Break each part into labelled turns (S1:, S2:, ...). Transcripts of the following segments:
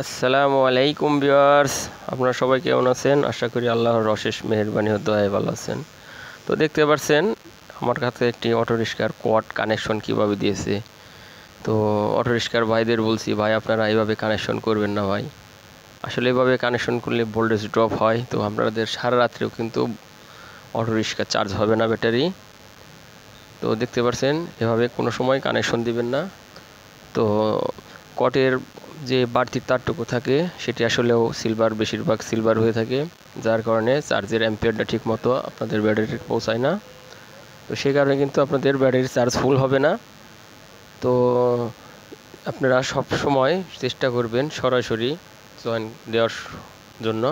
S1: আসসালামু আলাইকুম ভিউয়ার্স, আপনারা সবাই কেমন আছেন? আশা করি আল্লাহর অশেষ মেহেরবানি ও দয়ায় ভালো আছেন। তো দেখতে পাচ্ছেন আমার কাছে একটি অটো রিক্সার কোয়াড কানেকশন কিভাবে দিয়েছে। তো অটো রিক্সার ভাইদের বলছি, ভাই আপনারা এইভাবে কানেকশন করবেন না ভাই, আসলে এভাবে কানেকশন করলে ভোল্টেজ ড্রপ হয়। তো আপনাদের সারা রাত্রেও কিন্তু অটো রিক্সা চার্জ হবে না ব্যাটারি। তো দেখতে পাচ্ছেন এভাবে কোনো সময় কানেকশন দিবেন না। তো কটের যে বাড়তি তারটুকু থাকে সেটি আসলেও সিলভার, বেশিরভাগ সিলভার হয়ে থাকে, যার কারণে চার্জের অ্যাম্পিয়ারটা ঠিক মতো আপনাদের ব্যাটারি পৌঁছায় না। তো সেই কারণে কিন্তু আপনাদের ব্যাটারির চার্জ ফুল হবে না। তো আপনারা সব সময় চেষ্টা করবেন সরাসরি জয়েন দেওয়ার জন্য।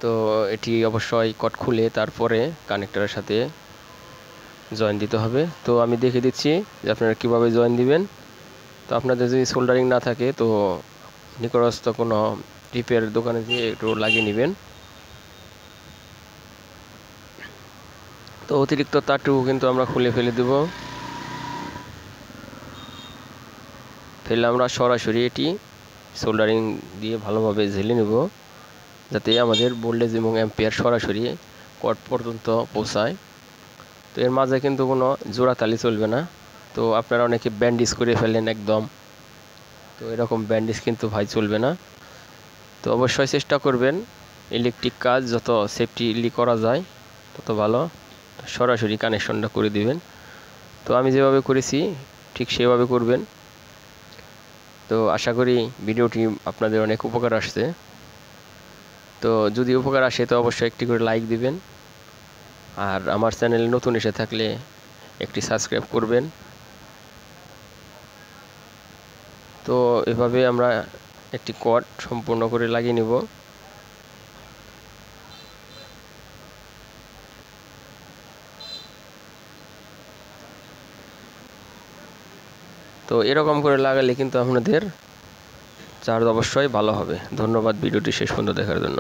S1: তো এটি অবশ্যই কট খুলে তারপরে কানেক্টরের সাথে জয়েন দিতে হবে। তো আমি দেখে দিচ্ছি যে আপনারা কীভাবে জয়েন দিবেন। তো আপনাদের যদি সোল্ডারিং না থাকে তো নিকটস্থ কোনো রিপেয়ার দোকানে দিয়ে একটু লাগিয়ে নেবেন। তো অতিরিক্ত তারটুকু কিন্তু আমরা খুলে ফেলে দেব, ফেলে আমরা সরাসরি এটি সোল্ডারিং দিয়ে ভালোভাবে ঝেলে নেব, যাতে আমাদের ভোল্টেজ এবং অ্যাম্পিয়ার সরাসরি কট পর্যন্ত পৌঁছায়। তো এর মাঝে কিন্তু কোনো জোড়াতালি চলবে না। তো আপনারা অনেকে ব্যান্ডেজ করে ফেলেন একদম, তো এরকম ব্যান্ডেজ কিন্তু ভাই চলবে না। তো অবশ্যই চেষ্টা করবেন ইলেকট্রিক কাজ যত সেফটিলি করা যায় তত ভালো, সরাসরি কানেকশনটা করে দিবেন। তো আমি যেভাবে করেছি ঠিক সেভাবে করবেন। তো আশা করি ভিডিওটি আপনাদের অনেক উপকার আসছে। তো যদি উপকার আসে তো অবশ্যই একটি করে লাইক দিবেন, আর আমার চ্যানেলে নতুন এসে থাকলে একটি সাবস্ক্রাইব করবেন। তো এভাবে আমরা একটি কট সম্পূর্ণ করে লাগিয়ে নেব। তো এরকম করে লাগালে কিন্তু আপনাদের চার্জ অবশ্যই ভালো হবে। ধন্যবাদ ভিডিওটি শেষ পর্যন্ত দেখার জন্য।